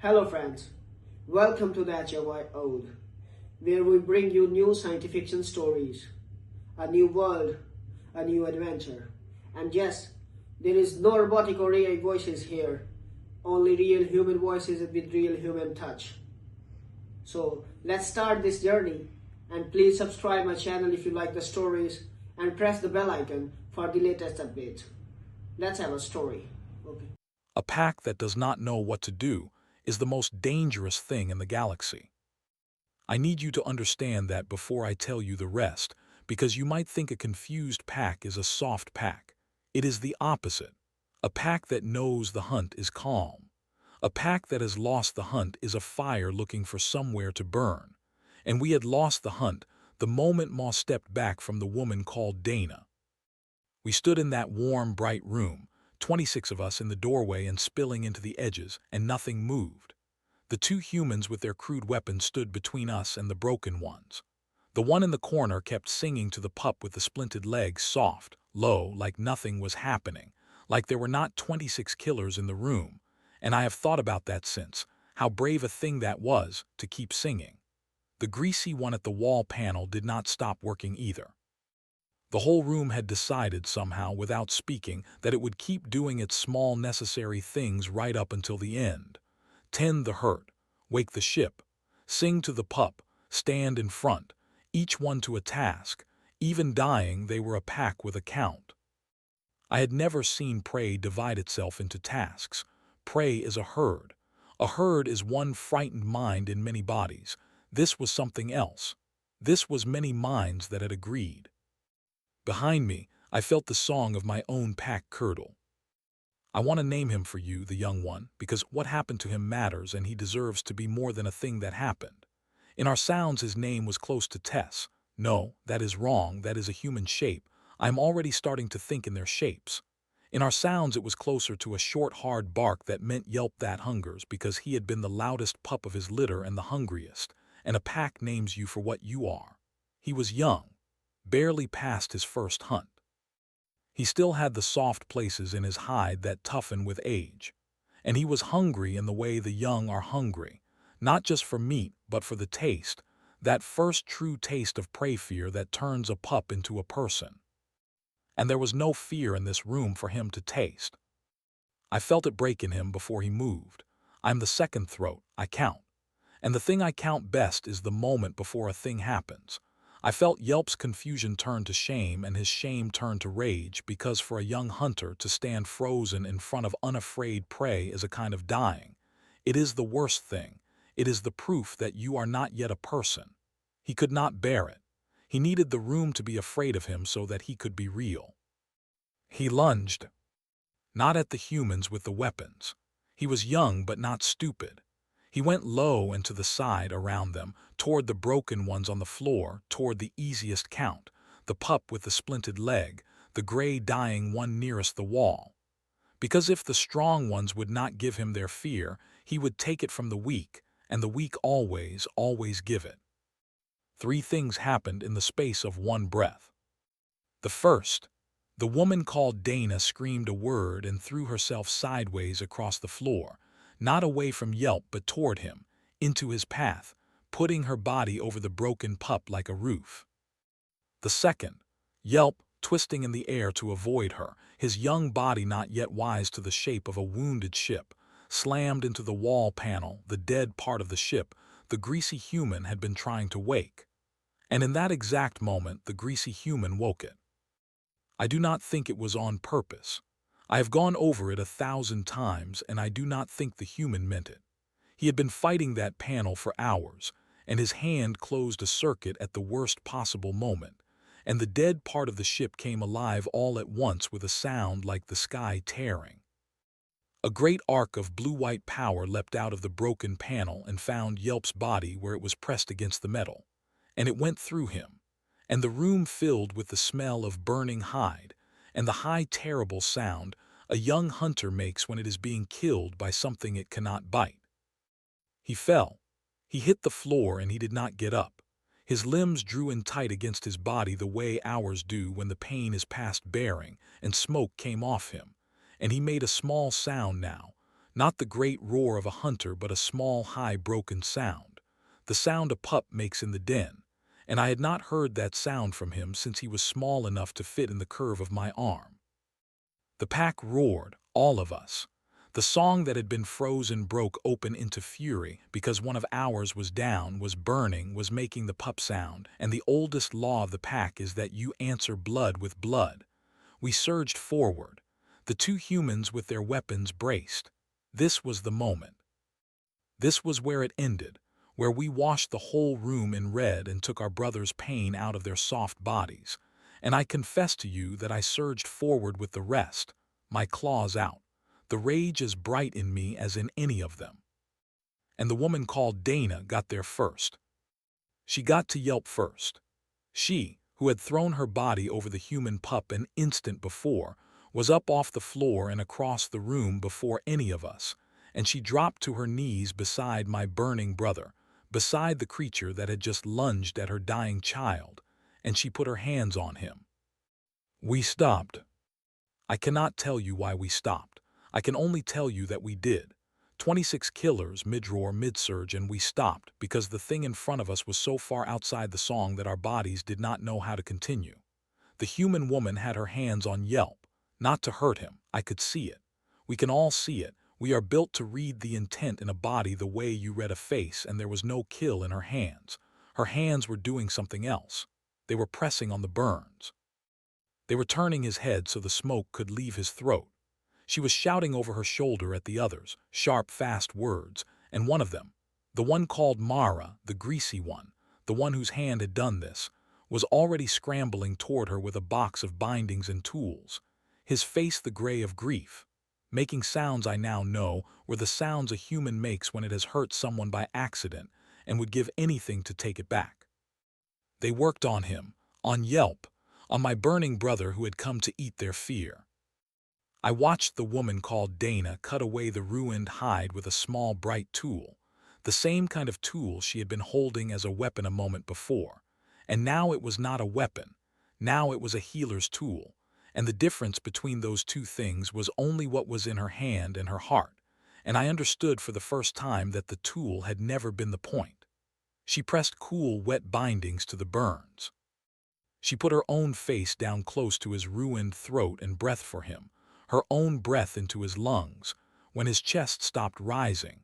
Hello friends, welcome to the HFY Ode, where we bring you new science fiction stories, a new world, a new adventure. And yes, there is no robotic or AI voices here, only real human voices with real human touch. So let's start this journey, and please subscribe my channel if you like the stories and press the bell icon for the latest updates. Let's have a story. Okay. A pack that does not know what to do is the most dangerous thing in the galaxy. I need you to understand that before I tell you the rest, because you might think a confused pack is a soft pack. It is the opposite. A pack that knows the hunt is calm. A pack that has lost the hunt is a fire looking for somewhere to burn. And we had lost the hunt the moment Ma stepped back from the woman called Dana. We stood in that warm, bright room, 26 of us in the doorway and spilling into the edges, and nothing moved. The two humans with their crude weapons stood between us and the broken ones. The one in the corner kept singing to the pup with the splinted legs soft, low, like nothing was happening, like there were not 26 killers in the room, and I have thought about that since, how brave a thing that was to keep singing. The greasy one at the wall panel did not stop working either. The whole room had decided somehow, without speaking, that it would keep doing its small necessary things right up until the end. Tend the hurt, wake the ship, sing to the pup, stand in front, each one to a task. Even dying, they were a pack with a count. I had never seen prey divide itself into tasks. Prey is a herd. A herd is one frightened mind in many bodies. This was something else. This was many minds that had agreed. Behind me, I felt the song of my own pack curdle. I want to name him for you, the young one, because what happened to him matters and he deserves to be more than a thing that happened. In our sounds, his name was close to Tess. No, that is wrong, that is a human shape. I am already starting to think in their shapes. In our sounds, it was closer to a short, hard bark that meant yelp that hungers, because he had been the loudest pup of his litter and the hungriest, and a pack names you for what you are. He was young, barely past his first hunt. He still had the soft places in his hide that toughen with age. And he was hungry in the way the young are hungry, not just for meat, but for the taste, that first true taste of prey fear that turns a pup into a person. And there was no fear in this room for him to taste. I felt it break in him before he moved. I'm the second throat, I count. And the thing I count best is the moment before a thing happens. I felt Yelp's confusion turn to shame and his shame turn to rage, because for a young hunter to stand frozen in front of unafraid prey is a kind of dying. It is the worst thing. It is the proof that you are not yet a person. He could not bear it. He needed the room to be afraid of him so that he could be real. He lunged. Not at the humans with the weapons. He was young but not stupid. He went low and to the side around them, toward the broken ones on the floor, toward the easiest count, the pup with the splinted leg, the gray dying one nearest the wall. Because if the strong ones would not give him their fear, he would take it from the weak, and the weak always, always give it. Three things happened in the space of one breath. The first, the woman called Dana screamed a word and threw herself sideways across the floor, not away from Yelp but toward him, into his path, putting her body over the broken pup like a roof. The second, Yelp, twisting in the air to avoid her, his young body not yet wise to the shape of a wounded ship, slammed into the wall panel, the dead part of the ship the greasy human had been trying to wake. And in that exact moment the greasy human woke it. I do not think it was on purpose. I have gone over it 1,000 times, and I do not think the human meant it. He had been fighting that panel for hours, and his hand closed a circuit at the worst possible moment, and the dead part of the ship came alive all at once with a sound like the sky tearing. A great arc of blue-white power leapt out of the broken panel and found Yelp's body where it was pressed against the metal, and it went through him, and the room filled with the smell of burning hide and the high terrible sound a young hunter makes when it is being killed by something it cannot bite. He fell. He hit the floor and he did not get up. His limbs drew in tight against his body the way ours do when the pain is past bearing, and smoke came off him, and he made a small sound now, Not the great roar of a hunter, but a small, high, broken sound. The sound a pup makes in the den, and I had not heard that sound from him since he was small enough to fit in the curve of my arm. The pack roared, all of us. The song that had been frozen broke open into fury because one of ours was down, was burning, was making the pup sound, and the oldest law of the pack is that you answer blood with blood. We surged forward, the two humans with their weapons braced. This was the moment. This was where it ended, where we washed the whole room in red and took our brothers' pain out of their soft bodies. And I confess to you that I surged forward with the rest, my claws out, the rage as bright in me as in any of them. And the woman called Dana got there first. She got to yelp first. She, who had thrown her body over the human pup an instant before, was up off the floor and across the room before any of us, and she dropped to her knees beside my burning brother, beside the creature that had just lunged at her dying child, and she put her hands on him. We stopped. I cannot tell you why we stopped. I can only tell you that we did. 26 killers, mid-roar, mid-surge, and we stopped because the thing in front of us was so far outside the song that our bodies did not know how to continue. The human woman had her hands on Yelp, not to hurt him. I could see it. We can all see it. We are built to read the intent in a body the way you read a face, and there was no kill in her hands. Her hands were doing something else. They were pressing on the burns. They were turning his head so the smoke could leave his throat. She was shouting over her shoulder at the others, sharp, fast words, and one of them, the one called Mara, the greasy one, the one whose hand had done this, was already scrambling toward her with a box of bindings and tools, his face the gray of grief, making sounds I now know were the sounds a human makes when it has hurt someone by accident and would give anything to take it back. They worked on him, on Yelp, on my burning brother who had come to eat their fear. I watched the woman called Dana cut away the ruined hide with a small bright tool, the same kind of tool she had been holding as a weapon a moment before. And now it was not a weapon, now it was a healer's tool, and the difference between those two things was only what was in her hand and her heart, and I understood for the first time that the tool had never been the point. She pressed cool, wet bindings to the burns. She put her own face down close to his ruined throat and breathed for him, her own breath into his lungs, when his chest stopped rising.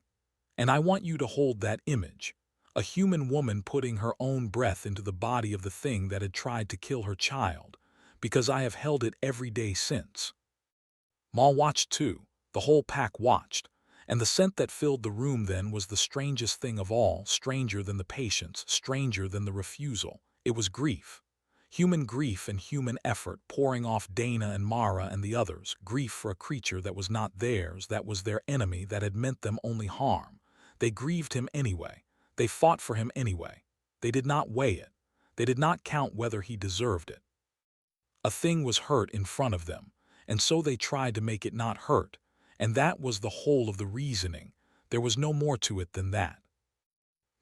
And I want you to hold that image, a human woman putting her own breath into the body of the thing that had tried to kill her child, because I have held it every day since. Ma watched too, the whole pack watched, and the scent that filled the room then was the strangest thing of all, stranger than the patience, stranger than the refusal. It was grief. Human grief and human effort pouring off Dana and Mara and the others, grief for a creature that was not theirs, that was their enemy, that had meant them only harm. They grieved him anyway. They fought for him anyway. They did not weigh it. They did not count whether he deserved it. A thing was hurt in front of them, and so they tried to make it not hurt, and that was the whole of the reasoning. There was no more to it than that.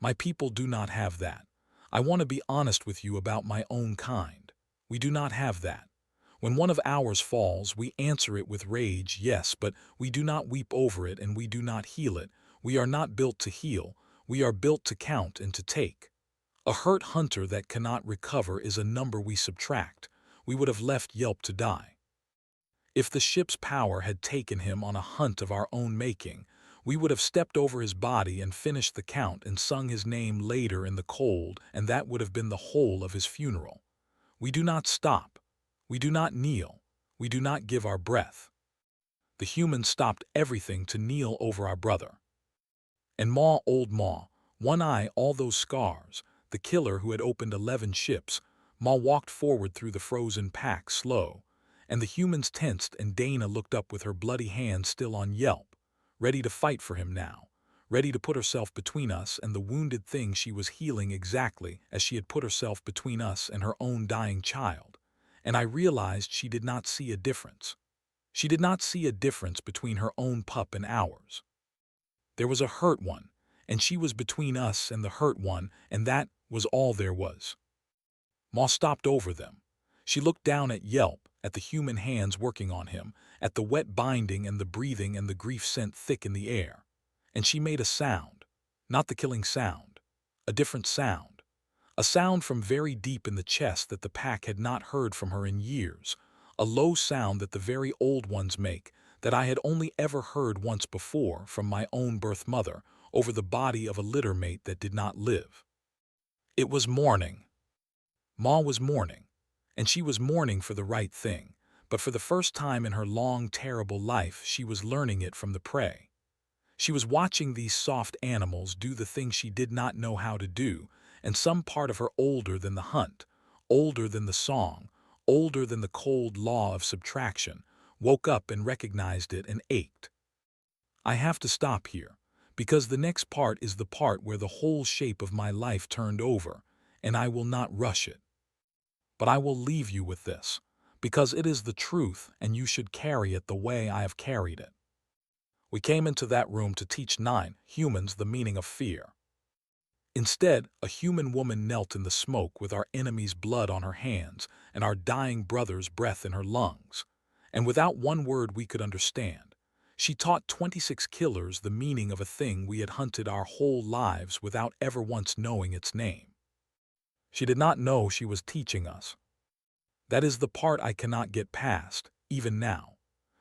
My people do not have that. I want to be honest with you about my own kind. We do not have that. When one of ours falls, we answer it with rage, yes, but we do not weep over it and we do not heal it. We are not built to heal. We are built to count and to take. A hurt hunter that cannot recover is a number we subtract. We would have left Yelp to die. If the ship's power had taken him on a hunt of our own making, we would have stepped over his body and finished the count and sung his name later in the cold, and that would have been the whole of his funeral. We do not stop. We do not kneel. We do not give our breath. The humans stopped everything to kneel over our brother. And Ma, old Ma, one eye, all those scars, the killer who had opened 11 ships, Ma walked forward through the frozen pack slow, and the humans tensed and Dana looked up with her bloody hand still on Yelp, ready to fight for him now, ready to put herself between us and the wounded thing she was healing exactly as she had put herself between us and her own dying child. And I realized she did not see a difference. She did not see a difference between her own pup and ours. There was a hurt one, and she was between us and the hurt one, and that was all there was. Ma stopped over them. She looked down at Yelp, at the human hands working on him, at the wet binding and the breathing and the grief scent thick in the air. And she made a sound, not the killing sound, a different sound, a sound from very deep in the chest that the pack had not heard from her in years, a low sound that the very old ones make, that I had only ever heard once before from my own birth mother over the body of a litter mate that did not live. It was mourning. Ma was mourning, and she was mourning for the right thing, but for the first time in her long, terrible life she was learning it from the prey. She was watching these soft animals do the thing she did not know how to do, and some part of her older than the hunt, older than the song, older than the cold law of subtraction, woke up and recognized it and ached. I have to stop here, because the next part is the part where the whole shape of my life turned over, and I will not rush it. But I will leave you with this, because it is the truth and you should carry it the way I have carried it. We came into that room to teach 9 humans the meaning of fear. Instead, a human woman knelt in the smoke with our enemy's blood on her hands and our dying brother's breath in her lungs. And without one word we could understand, she taught 26 killers the meaning of a thing we had hunted our whole lives without ever once knowing its name. She did not know she was teaching us. That is the part I cannot get past, even now.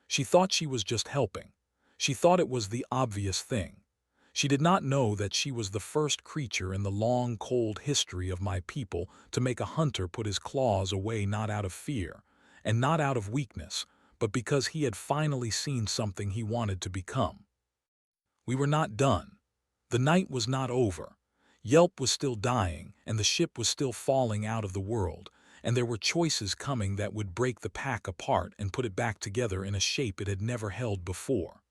She thought she was just helping. She thought it was the obvious thing. She did not know that she was the first creature in the long, cold history of my people to make a hunter put his claws away not out of fear, and not out of weakness, but because he had finally seen something he wanted to become. We were not done. The night was not over. Yelp was still dying, and the ship was still falling out of the world, and there were choices coming that would break the pack apart and put it back together in a shape it had never held before.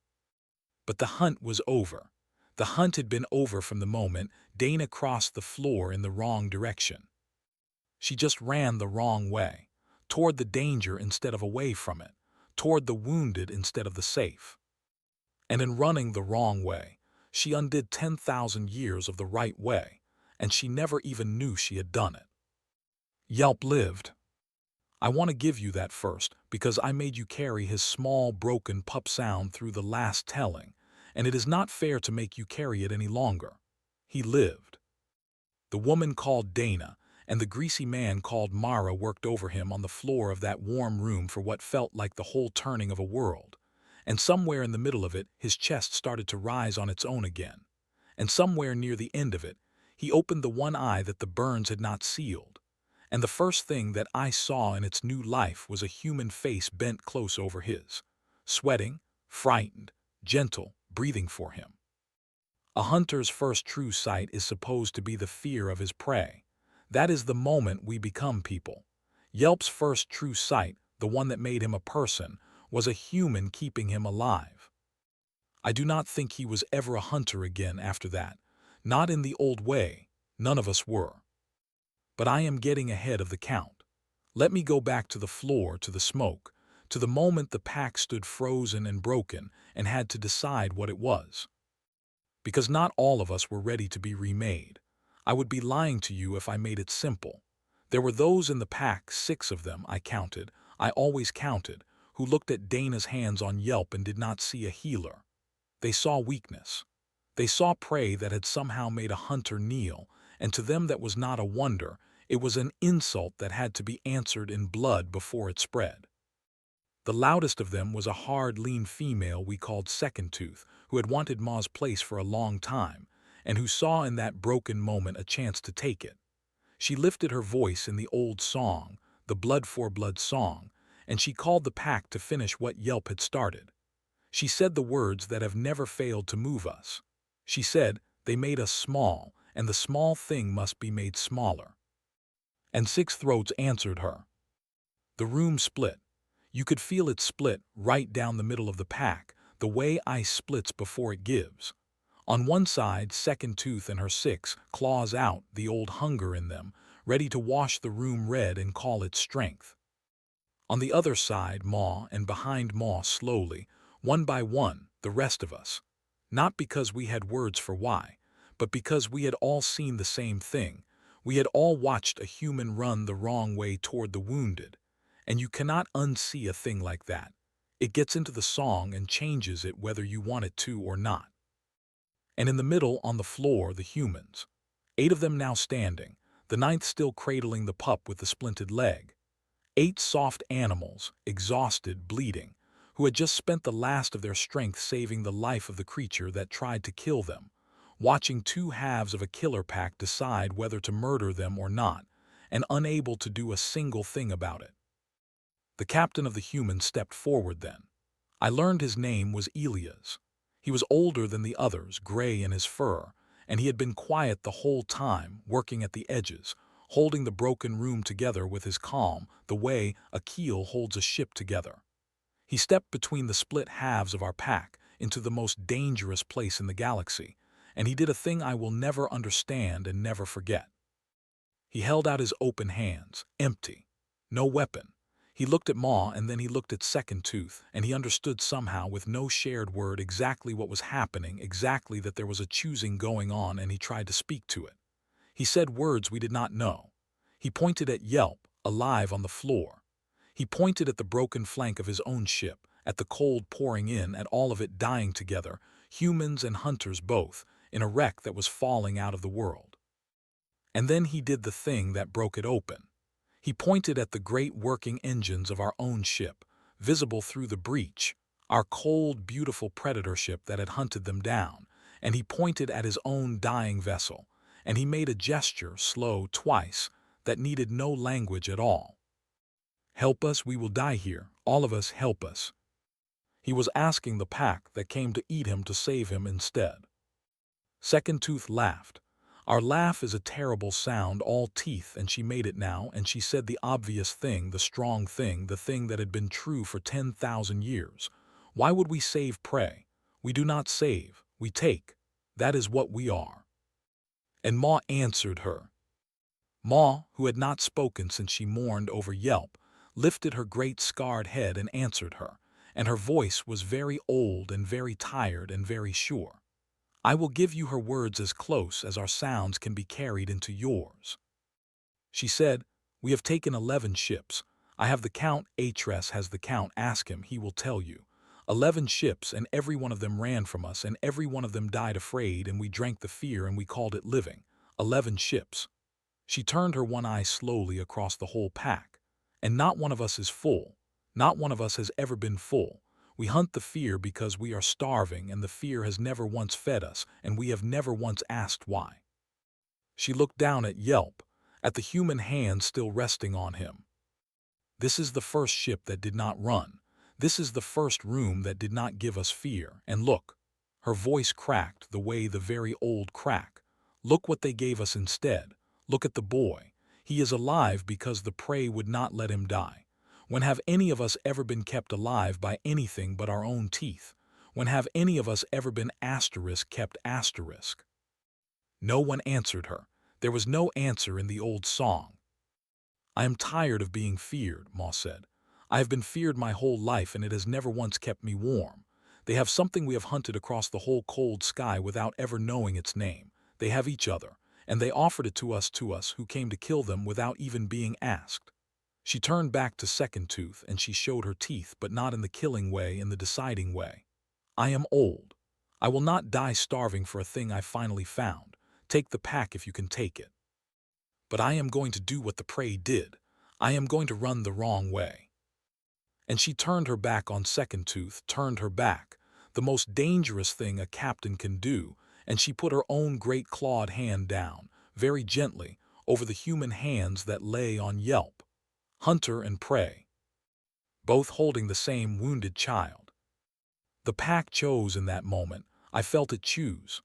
But the hunt was over. The hunt had been over from the moment Dana crossed the floor in the wrong direction. She just ran the wrong way, toward the danger instead of away from it, toward the wounded instead of the safe. And in running the wrong way, she undid 10,000 years of the right way, and she never even knew she had done it. Yelp lived. I want to give you that first, because I made you carry his small, broken pup sound through the last telling, and it is not fair to make you carry it any longer. He lived. The woman called Dana and the greasy man called Mara worked over him on the floor of that warm room for what felt like the whole turning of a world, and somewhere in the middle of it his chest started to rise on its own again, and somewhere near the end of it he opened the one eye that the burns had not sealed, and the first thing that I saw in its new life was a human face bent close over his, sweating, frightened, gentle, breathing for him. A hunter's first true sight is supposed to be the fear of his prey. That is the moment we become people. Yelp's first true sight, the one that made him a person, was a human keeping him alive. I do not think he was ever a hunter again after that. Not in the old way. None of us were. But I am getting ahead of the count. Let me go back to the floor, to the smoke, to the moment the pack stood frozen and broken and had to decide what it was. Because not all of us were ready to be remade. I would be lying to you if I made it simple. There were those in the pack, 6 of them, I counted, I always counted, who looked at Dana's hands on Yelp and did not see a healer. They saw weakness. They saw prey that had somehow made a hunter kneel, and to them that was not a wonder, it was an insult that had to be answered in blood before it spread. The loudest of them was a hard, lean female we called Second Tooth, who had wanted Ma's place for a long time, and who saw in that broken moment a chance to take it. She lifted her voice in the old song, the blood for blood song, and she called the pack to finish what Yelp had started. She said the words that have never failed to move us. She said, "They made us small, and the small thing must be made smaller." And 6 throats answered her. The room split. You could feel it split right down the middle of the pack, the way ice splits before it gives. On one side, Second Tooth and her 6 claws out, the old hunger in them, ready to wash the room red and call it strength. On the other side, Ma, and behind Ma slowly, one by one, the rest of us. Not because we had words for why, but because we had all seen the same thing. We had all watched a human run the wrong way toward the wounded, And you cannot unsee a thing like that. It gets into the song and changes it whether you want it to or not. And in the middle, on the floor, the humans. 8 of them now standing, the ninth still cradling the pup with the splinted leg. 8 soft animals, exhausted, bleeding, who had just spent the last of their strength saving the life of the creature that tried to kill them, watching 2 halves of a killer pack decide whether to murder them or not, and unable to do a single thing about it. The captain of the humans stepped forward then. I learned his name was Elias. He was older than the others, gray in his fur, and he had been quiet the whole time, working at the edges, holding the broken room together with his calm, the way a keel holds a ship together. He stepped between the split halves of our pack into the most dangerous place in the galaxy, and he did a thing I will never understand and never forget. He held out his open hands, empty. No weapon. He looked at Maw and then he looked at Second Tooth, and he understood somehow with no shared word exactly what was happening, exactly that there was a choosing going on, and he tried to speak to it. He said words we did not know. He pointed at Yelp, alive on the floor. He pointed at the broken flank of his own ship, at the cold pouring in, at all of it dying together, humans and hunters both, in a wreck that was falling out of the world. And then he did the thing that broke it open. He pointed at the great working engines of our own ship, visible through the breach, our cold, beautiful predator ship that had hunted them down, and he pointed at his own dying vessel, and he made a gesture, slow, twice, that needed no language at all. "Help us, we will die here. All of us, help us." He was asking the pack that came to eat him to save him instead. Second Tooth laughed. Our laugh is a terrible sound, all teeth, and she made it now, and she said the obvious thing, the strong thing, the thing that had been true for 10,000 years. Why would we save prey? We do not save, we take. That is what we are. And Maw answered her. Maw, who had not spoken since she mourned over Yelp, lifted her great scarred head and answered her, and her voice was very old and very tired and very sure. I will give you her words as close as our sounds can be carried into yours. She said, "We have taken 11 ships. I have the count, Atres has the count, ask him, he will tell you. 11 ships, and every one of them ran from us, and every one of them died afraid, and we drank the fear and we called it living. 11 ships." She turned her one eye slowly across the whole pack. "And not one of us is full. Not one of us has ever been full. We hunt the fear because we are starving, and the fear has never once fed us, and we have never once asked why." She looked down at Yelp, at the human hand still resting on him. "This is the first ship that did not run. This is the first room that did not give us fear. And look," her voice cracked the way the very old crack, "look what they gave us instead. Look at the boy. He is alive because the prey would not let him die. When have any of us ever been kept alive by anything but our own teeth? When have any of us ever been kept asterisk?" No one answered her. There was no answer in the old song. "I am tired of being feared," Maw said. "I have been feared my whole life, and it has never once kept me warm. They have something we have hunted across the whole cold sky without ever knowing its name. They have each other, and they offered it to us who came to kill them without even being asked." She turned back to Second Tooth, and she showed her teeth, but not in the killing way, in the deciding way. "I am old. I will not die starving for a thing I finally found. Take the pack if you can take it. But I am going to do what the prey did. I am going to run the wrong way." And she turned her back on Second Tooth, turned her back, the most dangerous thing a captain can do, and she put her own great clawed hand down, very gently, over the human hands that lay on Yelp. Hunter and prey, both holding the same wounded child. The pack chose in that moment. I felt it choose.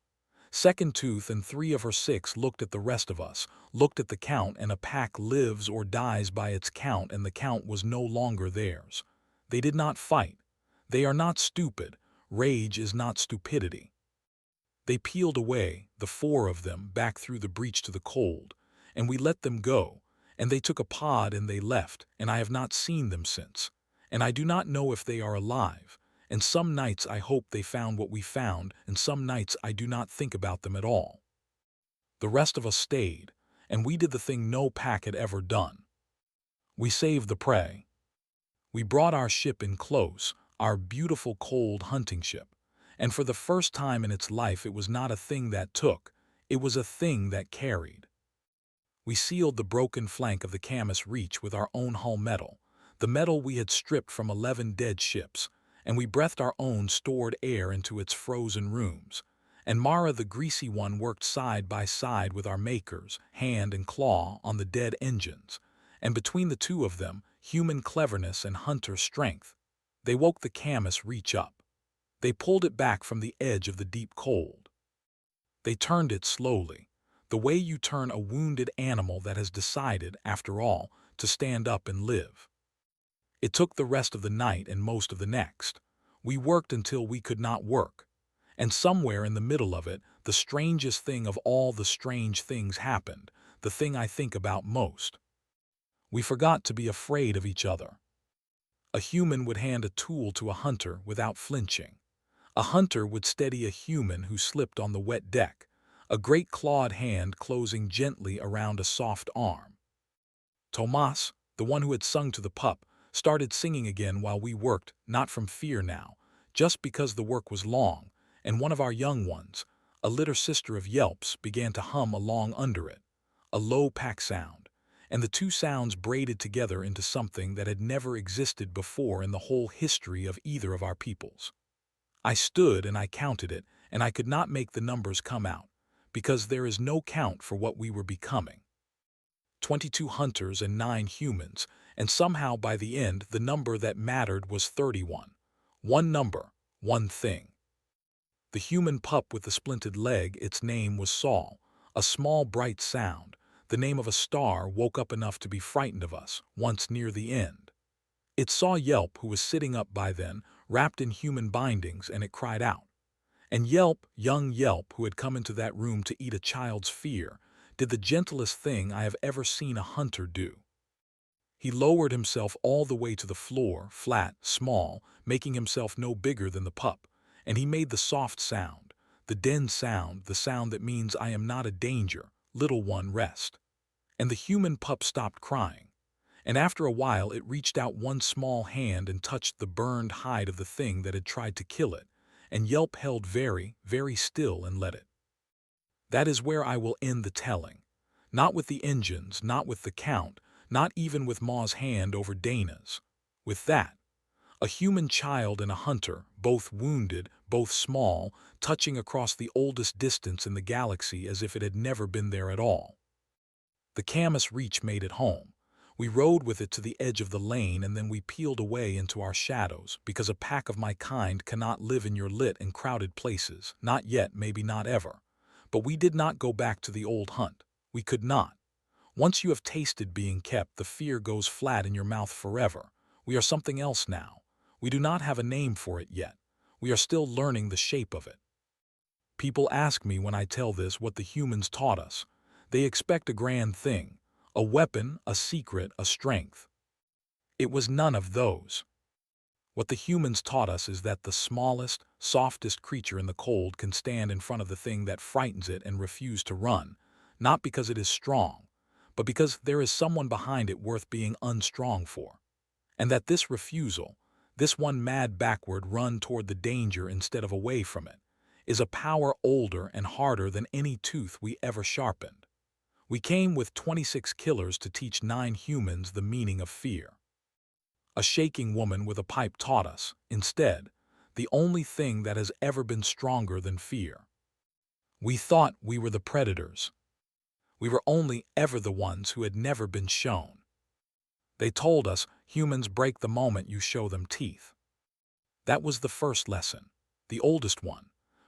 Second Tooth and 3 of her 6 looked at the rest of us, looked at the count, and a pack lives or dies by its count, and the count was no longer theirs. They did not fight. They are not stupid. Rage is not stupidity. They peeled away, the 4 of them, back through the breach to the cold, and we let them go, and they took a pod and they left, and I have not seen them since, and I do not know if they are alive, and some nights I hope they found what we found, and some nights I do not think about them at all. The rest of us stayed, and we did the thing no pack had ever done. We saved the prey. We brought our ship in close, our beautiful cold hunting ship, and for the first time in its life it was not a thing that took, it was a thing that carried. We sealed the broken flank of the Camus Reach with our own hull metal, the metal we had stripped from 11 dead ships, and we breathed our own stored air into its frozen rooms. And Mara the Greasy One worked side by side with our makers, hand and claw, on the dead engines, and between the two of them, human cleverness and hunter strength, they woke the Camus Reach up. They pulled it back from the edge of the deep cold. They turned it slowly, the way you turn a wounded animal that has decided, after all, to stand up and live. It took the rest of the night and most of the next. We worked until we could not work. And somewhere in the middle of it, the strangest thing of all the strange things happened, the thing I think about most. We forgot to be afraid of each other. A human would hand a tool to a hunter without flinching. A hunter would steady a human who slipped on the wet deck, a great clawed hand closing gently around a soft arm. Tomas, the one who had sung to the pup, started singing again while we worked, not from fear now, just because the work was long, and one of our young ones, a litter sister of Yelp's, began to hum along under it, a low pack sound, and the two sounds braided together into something that had never existed before in the whole history of either of our peoples. I stood and I counted it, and I could not make the numbers come out, because there is no count for what we were becoming. 22 hunters and 9 humans, and somehow by the end the number that mattered was 31. One number, one thing. The human pup with the splinted leg, its name was Saul, a small bright sound, the name of a star, woke up enough to be frightened of us, once near the end. It saw Yelp, who was sitting up by then, wrapped in human bindings, and it cried out. And Yelp, young Yelp, who had come into that room to eat a child's fear, did the gentlest thing I have ever seen a hunter do. He lowered himself all the way to the floor, flat, small, making himself no bigger than the pup, and he made the soft sound, the den sound, the sound that means I am not a danger, little one, rest. And the human pup stopped crying, and after a while it reached out one small hand and touched the burned hide of the thing that had tried to kill it, and Yelp held very, very still and let it. That is where I will end the telling. Not with the engines, not with the count, not even with Ma's hand over Dana's. With that, a human child and a hunter, both wounded, both small, touching across the oldest distance in the galaxy as if it had never been there at all. The Camus Reach made it home. We rode with it to the edge of the lane, and then we peeled away into our shadows, because a pack of my kind cannot live in your lit and crowded places, not yet, maybe not ever. But we did not go back to the old hunt. We could not. Once you have tasted being kept, the fear goes flat in your mouth forever. We are something else now. We do not have a name for it yet. We are still learning the shape of it. People ask me when I tell this what the humans taught us. They expect a grand thing, a weapon, a secret, a strength. It was none of those. What the humans taught us is that the smallest, softest creature in the cold can stand in front of the thing that frightens it and refuse to run, not because it is strong, but because there is someone behind it worth being unstrong for. And that this refusal, this one mad backward run toward the danger instead of away from it, is a power older and harder than any tooth we ever sharpened. We came with 26 killers to teach 9 humans the meaning of fear. A shaking woman with a pipe taught us, instead, the only thing that has ever been stronger than fear. We thought we were the predators. We were only ever the ones who had never been shown. They told us humans break the moment you show them teeth. That was the first lesson, the oldest one.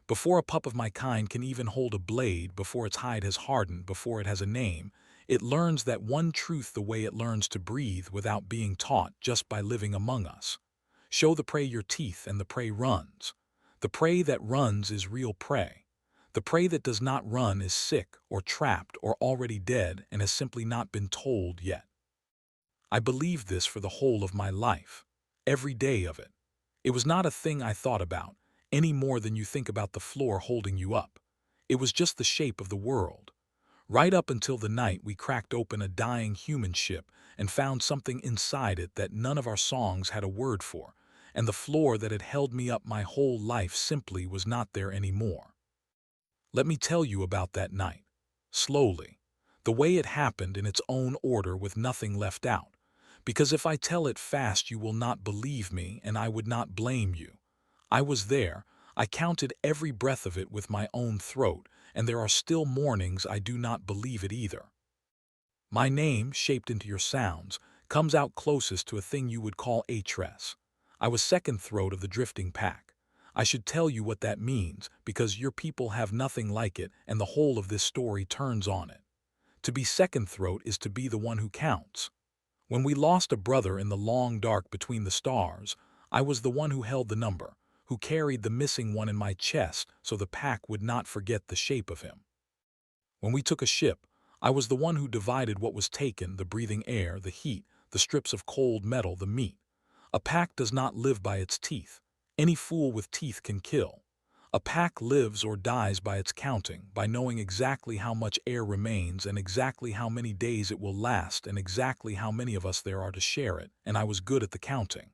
Before a pup of my kind can even hold a blade, before its hide has hardened, before it has a name, it learns that one truth the way it learns to breathe without being taught, just by living among us. Show the prey your teeth and the prey runs. The prey that runs is real prey. The prey that does not run is sick or trapped or already dead and has simply not been told yet. I believed this for the whole of my life, every day of it. It was not a thing I thought about, any more than you think about the floor holding you up. It was just the shape of the world. right up until the night we cracked open a dying human ship and found something inside it that none of our songs had a word for, and the floor that had held me up my whole life simply was not there anymore. Let me tell you about that night, slowly, the way it happened in its own order with nothing left out, because if I tell it fast you will not believe me and I would not blame you. I was there, I counted every breath of it with my own throat, and there are still mornings I do not believe it either. My name, shaped into your sounds, comes out closest to a thing you would call HFY. I was second throat of the drifting pack. I should tell you what that means, because your people have nothing like it and the whole of this story turns on it. To be second throat is to be the one who counts. When we lost a brother in the long dark between the stars, I was the one who held the number, who carried the missing one in my chest so the pack would not forget the shape of him. When we took a ship, I was the one who divided what was taken, the breathing air, the heat, the strips of cold metal, the meat. A pack does not live by its teeth. Any fool with teeth can kill. A pack lives or dies by its counting, by knowing exactly how much air remains and exactly how many days it will last and exactly how many of us there are to share it, and I was good at the counting.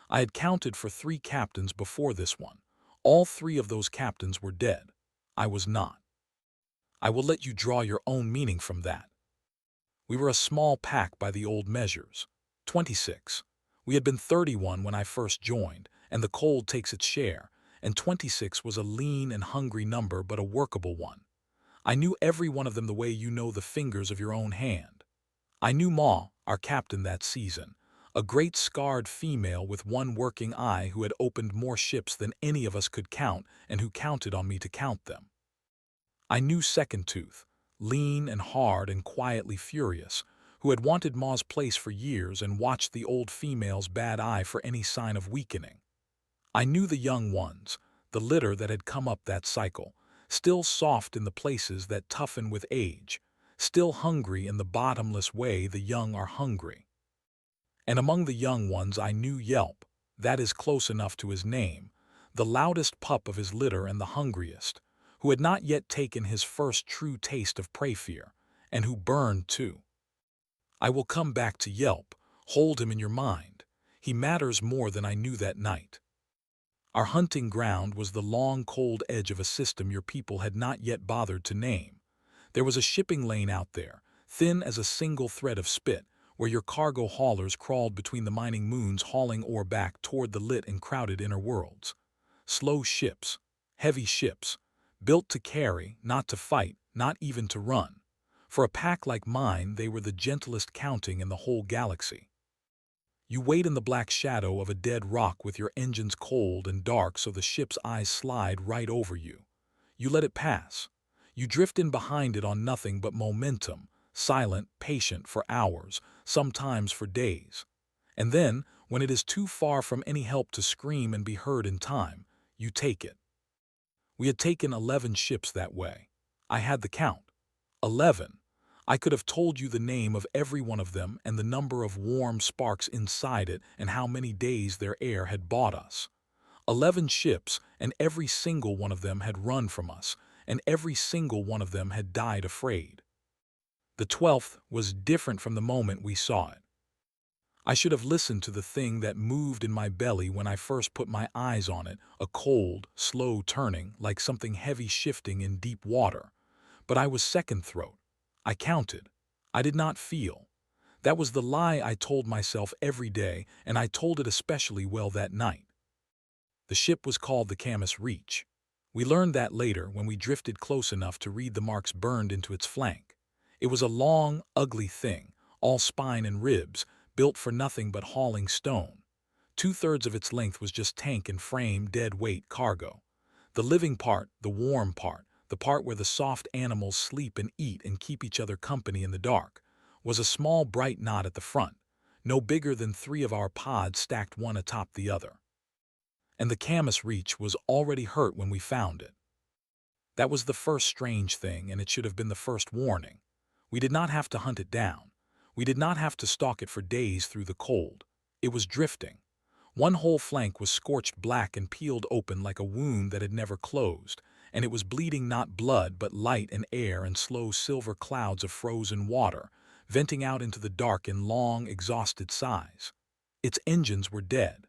I had counted for 3 captains before this one. All 3 of those captains were dead. I was not. I will let you draw your own meaning from that. We were a small pack by the old measures. 26. We had been 31 when I first joined, and the cold takes its share, and 26 was a lean and hungry number but a workable one. I knew every one of them the way you know the fingers of your own hand. I knew Ma, our captain that season, a great scarred female with one working eye who had opened more ships than any of us could count and who counted on me to count them. I knew Second Tooth, lean and hard and quietly furious, who had wanted Ma's place for years and watched the old female's bad eye for any sign of weakening. I knew the young ones, the litter that had come up that cycle, still soft in the places that toughen with age, still hungry in the bottomless way the young are hungry. And among the young ones I knew Yelp, that is close enough to his name, the loudest pup of his litter and the hungriest, who had not yet taken his first true taste of prey fear, and who burned too. I will come back to Yelp, hold him in your mind. He matters more than I knew that night. Our hunting ground was the long cold edge of a system your people had not yet bothered to name. There was a shipping lane out there, thin as a single thread of spit, where your cargo haulers crawled between the mining moons hauling ore back toward the lit and crowded inner worlds. Slow ships, heavy ships, built to carry, not to fight, not even to run. For a pack like mine, they were the gentlest counting in the whole galaxy. You wait in the black shadow of a dead rock with your engines cold and dark so the ship's eyes slide right over you. You let it pass. You drift in behind it on nothing but momentum, silent, patient for hours, sometimes for days. And then, when it is too far from any help to scream and be heard in time, you take it. We had taken 11 ships that way. I had the count. 11. I could have told you the name of every one of them and the number of warm sparks inside it and how many days their air had bought us. 11 ships, and every single one of them had run from us, and every single one of them had died afraid. The 12th was different from the moment we saw it. I should have listened to the thing that moved in my belly when I first put my eyes on it, a cold, slow turning, like something heavy shifting in deep water. But I was second throat. I counted. I did not feel. That was the lie I told myself every day, and I told it especially well that night. The ship was called the Camus Reach. We learned that later when we drifted close enough to read the marks burned into its flank. It was a long, ugly thing, all spine and ribs, built for nothing but hauling stone. 2/3 of its length was just tank and frame dead weight cargo. The living part, the warm part, the part where the soft animals sleep and eat and keep each other company in the dark, was a small bright knot at the front, no bigger than 3 of our pods stacked one atop the other. And the Camus Reach was already hurt when we found it. That was the first strange thing, and it should have been the first warning. We did not have to hunt it down. We did not have to stalk it for days through the cold. It was drifting. One whole flank was scorched black and peeled open like a wound that had never closed, and it was bleeding not blood but light and air and slow silver clouds of frozen water, venting out into the dark in long, exhausted sighs. Its engines were dead.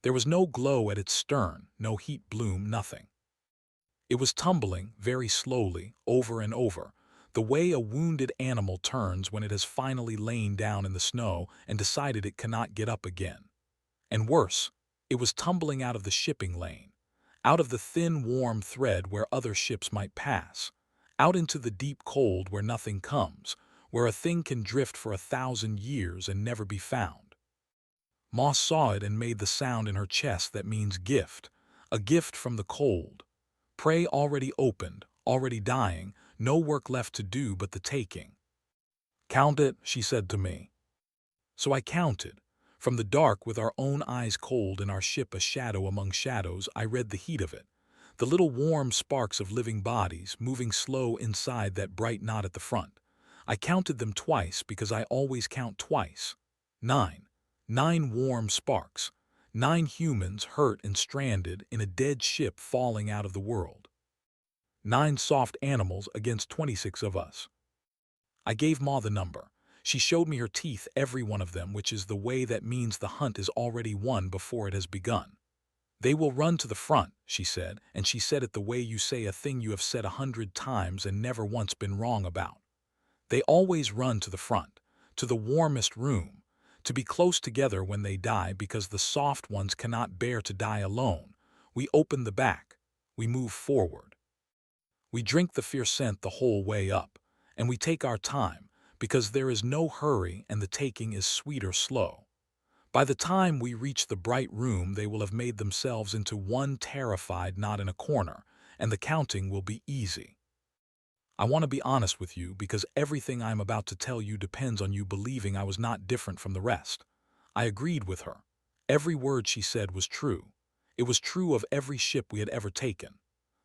There was no glow at its stern, no heat bloom, nothing. It was tumbling, very slowly, over and over, the way a wounded animal turns when it has finally lain down in the snow and decided it cannot get up again. And worse, it was tumbling out of the shipping lane, out of the thin, warm thread where other ships might pass, out into the deep cold where nothing comes, where a thing can drift for 1,000 years and never be found. Moss saw it and made the sound in her chest that means gift, a gift from the cold. Prey already opened, already dying, no work left to do but the taking. "Count it," she said to me. So I counted. From the dark, with our own eyes cold and our ship a shadow among shadows, I read the heat of it. The little warm sparks of living bodies, moving slow inside that bright knot at the front. I counted them twice because I always count twice. 9. 9 warm sparks. 9 humans hurt and stranded in a dead ship falling out of the world. 9 soft animals against 26 of us. I gave Ma the number. She showed me her teeth, every one of them, which is the way that means the hunt is already won before it has begun. "They will run to the front," she said, and she said it the way you say a thing you have said 100 times and never once been wrong about. "They always run to the front, to the warmest room, to be close together when they die because the soft ones cannot bear to die alone. We open the back. We move forward. We drink the fierce scent the whole way up, and we take our time, because there is no hurry and the taking is sweet or slow. By the time we reach the bright room, they will have made themselves into one terrified knot in a corner, and the counting will be easy. I want to be honest with you because everything I am about to tell you depends on you believing I was not different from the rest." I agreed with her. Every word she said was true. It was true of every ship we had ever taken.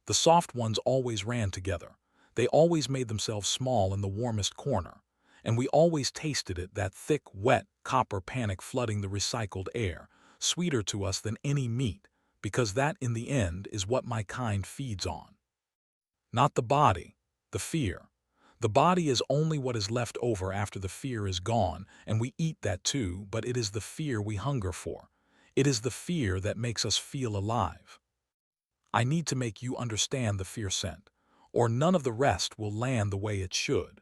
The soft ones always ran together. They always made themselves small in the warmest corner. And we always tasted it, that thick, wet, copper panic flooding the recycled air, sweeter to us than any meat, because that, in the end, is what my kind feeds on. Not the body, the fear. The body is only what is left over after the fear is gone, and we eat that too, but it is the fear we hunger for. It is the fear that makes us feel alive. I need to make you understand the fear scent, or none of the rest will land the way it should.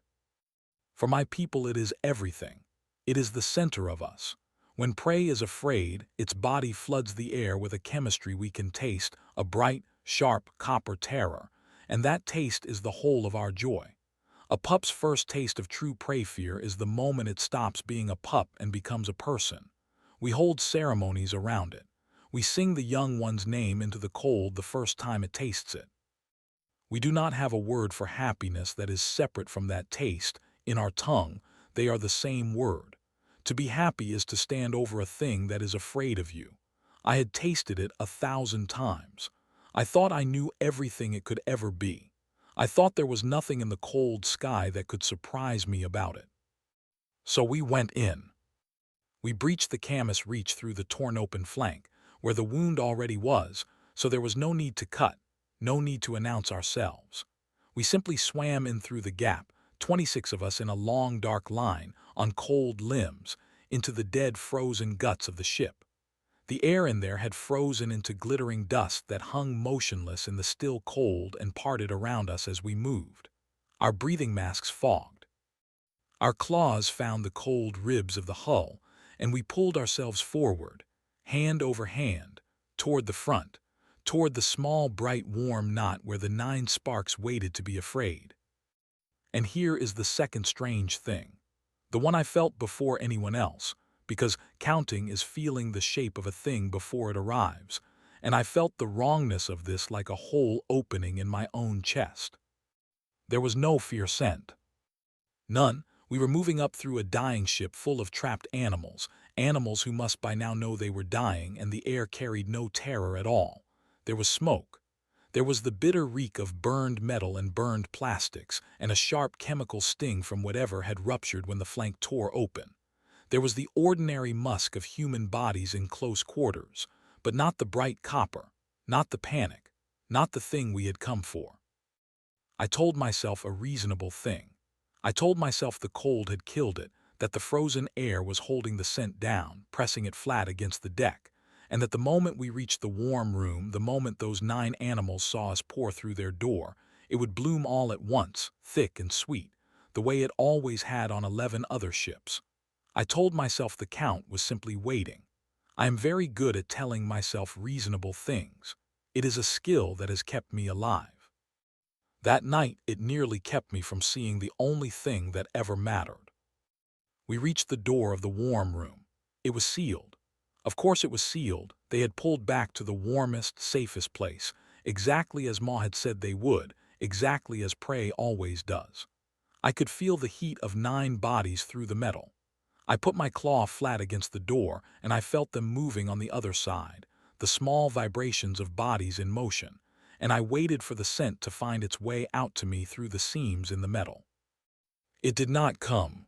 For my people, it is everything. It is the center of us. When prey is afraid, its body floods the air with a chemistry we can taste, a bright, sharp, copper terror, and that taste is the whole of our joy. A pup's first taste of true prey fear is the moment it stops being a pup and becomes a person. We hold ceremonies around it. We sing the young one's name into the cold the first time it tastes it. We do not have a word for happiness that is separate from that taste. In our tongue, they are the same word. To be happy is to stand over a thing that is afraid of you. I had tasted it 1,000 times. I thought I knew everything it could ever be. I thought there was nothing in the cold sky that could surprise me about it. So we went in. We breached the camas reach through the torn open flank, where the wound already was, so there was no need to cut, no need to announce ourselves. We simply swam in through the gap, 26 of us in a long dark line, on cold limbs, into the dead frozen guts of the ship. The air in there had frozen into glittering dust that hung motionless in the still cold and parted around us as we moved. Our breathing masks fogged. Our claws found the cold ribs of the hull, and we pulled ourselves forward, hand over hand, toward the front, toward the small, bright, warm knot where the 9 sparks waited to be afraid. And here is the second strange thing, the one I felt before anyone else, because counting is feeling the shape of a thing before it arrives, and I felt the wrongness of this like a hole opening in my own chest. There was no fear scent. None. We were moving up through a dying ship full of trapped animals, animals who must by now know they were dying, and the air carried no terror at all. There was smoke. There was the bitter reek of burned metal and burned plastics, and a sharp chemical sting from whatever had ruptured when the flank tore open. There was the ordinary musk of human bodies in close quarters, but not the bright copper, not the panic, not the thing we had come for. I told myself a reasonable thing. I told myself the cold had killed it, that the frozen air was holding the scent down, pressing it flat against the deck, and that the moment we reached the warm room, the moment those 9 animals saw us pour through their door, it would bloom all at once, thick and sweet, the way it always had on 11 other ships. I told myself the count was simply waiting. I am very good at telling myself reasonable things. It is a skill that has kept me alive. That night, it nearly kept me from seeing the only thing that ever mattered. We reached the door of the warm room. It was sealed. Of course it was sealed. They had pulled back to the warmest, safest place, exactly as Ma had said they would, exactly as prey always does. I could feel the heat of 9 bodies through the metal. I put my claw flat against the door, and I felt them moving on the other side, the small vibrations of bodies in motion, and I waited for the scent to find its way out to me through the seams in the metal. It did not come.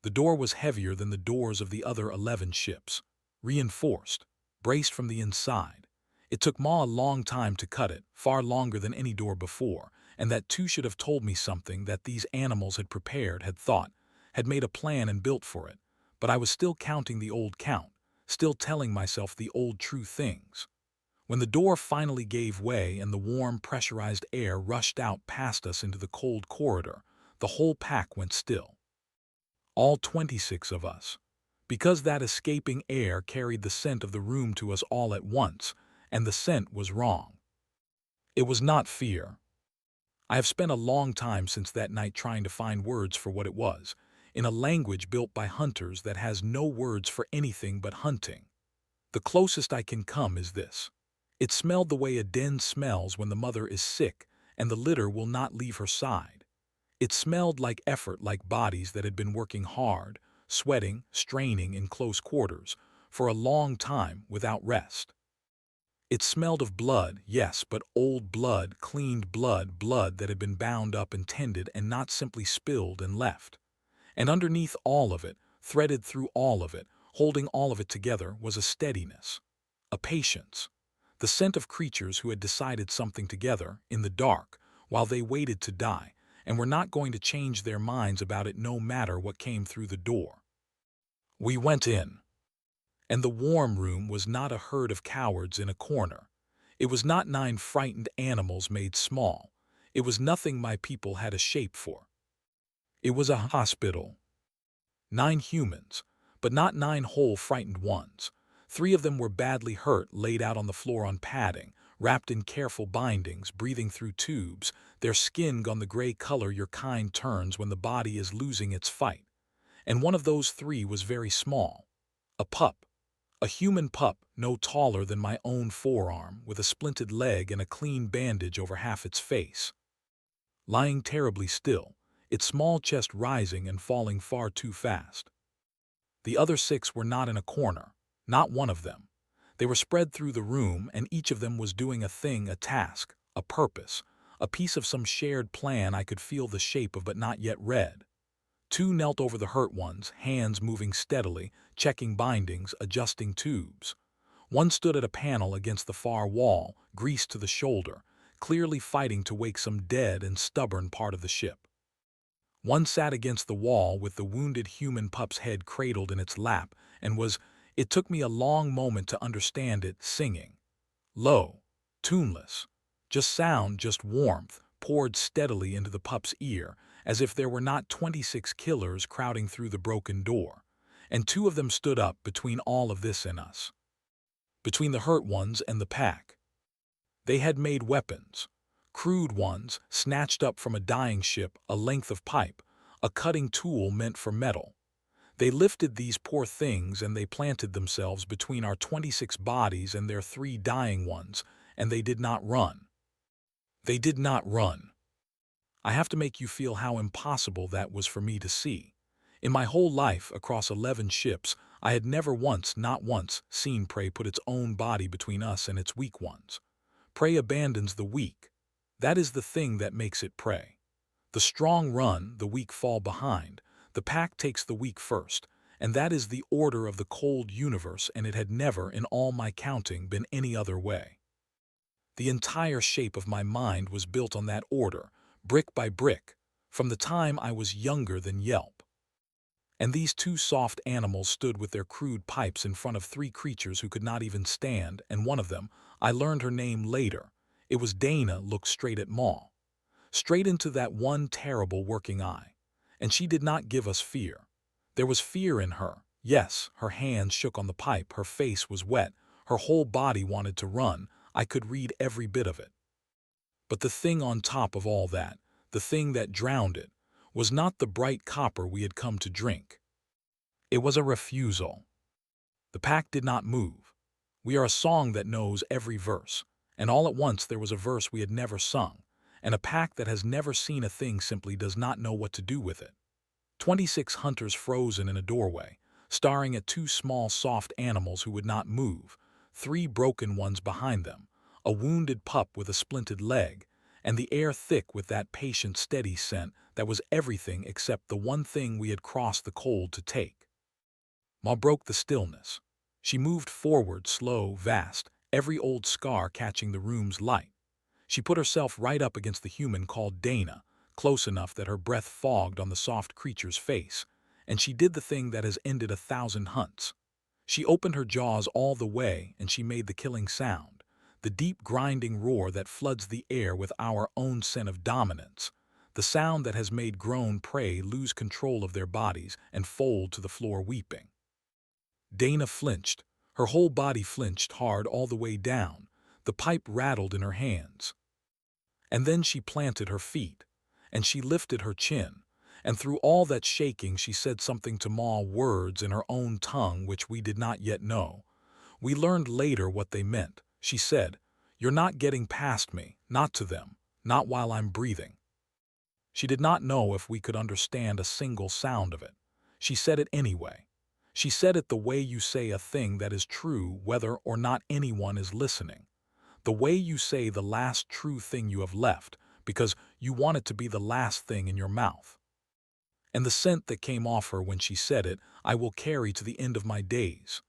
The door was heavier than the doors of the other 11 ships, reinforced, braced from the inside. It took Ma a long time to cut it, far longer than any door before, and that too should have told me something that these animals had prepared, had thought, had made a plan and built for it. But I was still counting the old count, still telling myself the old true things. When the door finally gave way and the warm, pressurized air rushed out past us into the cold corridor, the whole pack went still. All 26 of us. Because that escaping air carried the scent of the room to us all at once, and the scent was wrong. It was not fear. I have spent a long time since that night trying to find words for what it was, in a language built by hunters that has no words for anything but hunting. The closest I can come is this. It smelled the way a den smells when the mother is sick and the litter will not leave her side. It smelled like effort, like bodies that had been working hard, sweating, straining in close quarters, for a long time without rest. It smelled of blood, yes, but old blood, cleaned blood, blood that had been bound up and tended and not simply spilled and left. And underneath all of it, threaded through all of it, holding all of it together, was a steadiness, a patience, the scent of creatures who had decided something together, in the dark, while they waited to die, and were not going to change their minds about it no matter what came through the door. We went in. And the warm room was not a herd of cowards in a corner. It was not 9 frightened animals made small. It was nothing my people had a shape for. It was a hospital. 9 humans, but not 9 whole frightened ones. 3 of them were badly hurt, laid out on the floor on padding, wrapped in careful bindings, breathing through tubes, their skin gone the gray color your kind turns when the body is losing its fight. And one of those 3 was very small. A pup. A human pup no taller than my own forearm, with a splinted leg and a clean bandage over half its face. Lying terribly still, its small chest rising and falling far too fast. The other 6 were not in a corner, not one of them. They were spread through the room, and each of them was doing a thing, a task, a purpose, a piece of some shared plan I could feel the shape of but not yet read. 2 knelt over the hurt ones, hands moving steadily, checking bindings, adjusting tubes. 1 stood at a panel against the far wall, greased to the shoulder, clearly fighting to wake some dead and stubborn part of the ship. 1 sat against the wall with the wounded human pup's head cradled in its lap and was, it took me a long moment to understand it, singing. Low, tuneless, just sound, just warmth, poured steadily into the pup's ear, as if there were not 26 killers crowding through the broken door. And 2 of them stood up between all of this and us. Between the hurt ones and the pack. They had made weapons. Crude ones, snatched up from a dying ship, a length of pipe, a cutting tool meant for metal. They lifted these poor things and they planted themselves between our 26 bodies and their 3 dying ones, and they did not run. They did not run. I have to make you feel how impossible that was for me to see. In my whole life, across 11 ships, I had never once, not once, seen prey put its own body between us and its weak ones. Prey abandons the weak. That is the thing that makes it prey. The strong run, the weak fall behind. The pack takes the weak first, and that is the order of the cold universe, and it had never, in all my counting, been any other way. The entire shape of my mind was built on that order, brick by brick, from the time I was younger than Yelp. And these two soft animals stood with their crude pipes in front of three creatures who could not even stand, and one of them, I learned her name later, it was Dana, looked straight at Ma. Straight into that one terrible working eye. And she did not give us fear. There was fear in her. Yes, her hands shook on the pipe, her face was wet, her whole body wanted to run. I could read every bit of it. But the thing on top of all that, the thing that drowned it, was not the bright copper we had come to drink. It was a refusal. The pack did not move. We are a song that knows every verse, and all at once there was a verse we had never sung, and a pack that has never seen a thing simply does not know what to do with it. 26 hunters frozen in a doorway, staring at two small soft animals who would not move, three broken ones behind them, a wounded pup with a splinted leg, and the air thick with that patient steady scent that was everything except the one thing we had crossed the cold to take. Ma broke the stillness. She moved forward, slow, vast, every old scar catching the room's light. She put herself right up against the human called Dana, close enough that her breath fogged on the soft creature's face, and she did the thing that has ended 1,000 hunts. She opened her jaws all the way, and she made the killing sound, the deep grinding roar that floods the air with our own scent of dominance, the sound that has made grown prey lose control of their bodies and fold to the floor weeping. Dana flinched. Her whole body flinched hard all the way down. The pipe rattled in her hands. And then she planted her feet, and she lifted her chin, and through all that shaking she said something to Ma, words in her own tongue which we did not yet know. We learned later what they meant. She said, "You're not getting past me, not to them, not while I'm breathing." She did not know if we could understand a single sound of it. She said it anyway. She said it the way you say a thing that is true whether or not anyone is listening. The way you say the last true thing you have left, because you want it to be the last thing in your mouth. And the scent that came off her when she said it, I will carry to the end of my days.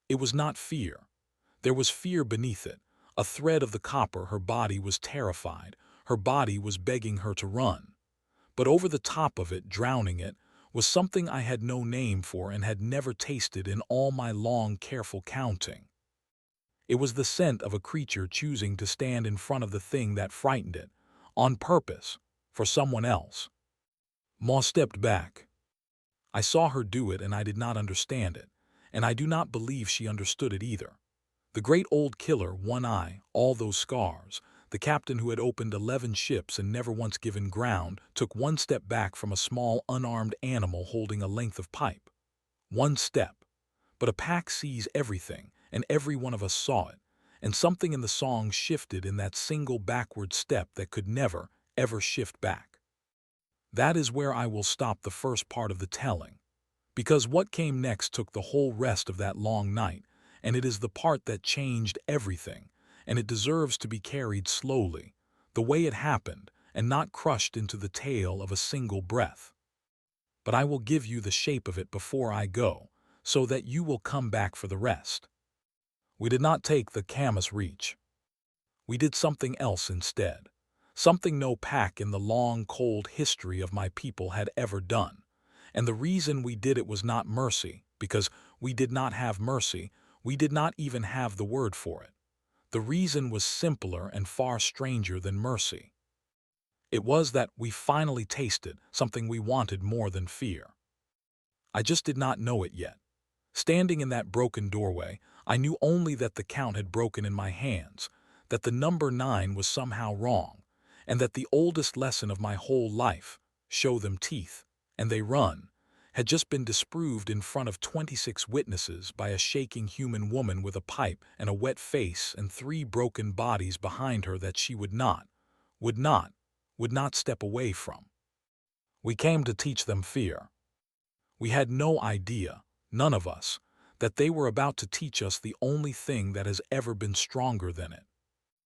It was not fear. There was fear beneath it, a thread of the copper. Her body was terrified. Her body was begging her to run. But over the top of it, drowning it, was something I had no name for and had never tasted in all my long, careful counting. It was the scent of a creature choosing to stand in front of the thing that frightened it, on purpose, for someone else. Ma stepped back. I saw her do it and I did not understand it, and I do not believe she understood it either. The great old killer, one eye, all those scars, the captain who had opened 11 ships and never once given ground, took one step back from a small, unarmed animal holding a length of pipe. One step. But a pack sees everything, and every one of us saw it, and something in the song shifted in that single backward step that could never, ever shift back. That is where I will stop the first part of the telling, because what came next took the whole rest of that long night, and it is the part that changed everything, and it deserves to be carried slowly, the way it happened, and not crushed into the tale of a single breath. But I will give you the shape of it before I go, so that you will come back for the rest. We did not take the Camas Reach. We did something else instead, something no pack in the long, cold history of my people had ever done. And the reason we did it was not mercy, because we did not have mercy, we did not even have the word for it. The reason was simpler and far stranger than mercy. It was that we finally tasted something we wanted more than fear. I just did not know it yet. Standing in that broken doorway, I knew only that the count had broken in my hands, that the number 9 was somehow wrong, and that the oldest lesson of my whole life, show them teeth, and they run, had just been disproved in front of 26 witnesses by a shaking human woman with a pipe and a wet face and 3 broken bodies behind her that she would not step away from. We came to teach them fear. We had no idea, none of us, that they were about to teach us the only thing that has ever been stronger than it.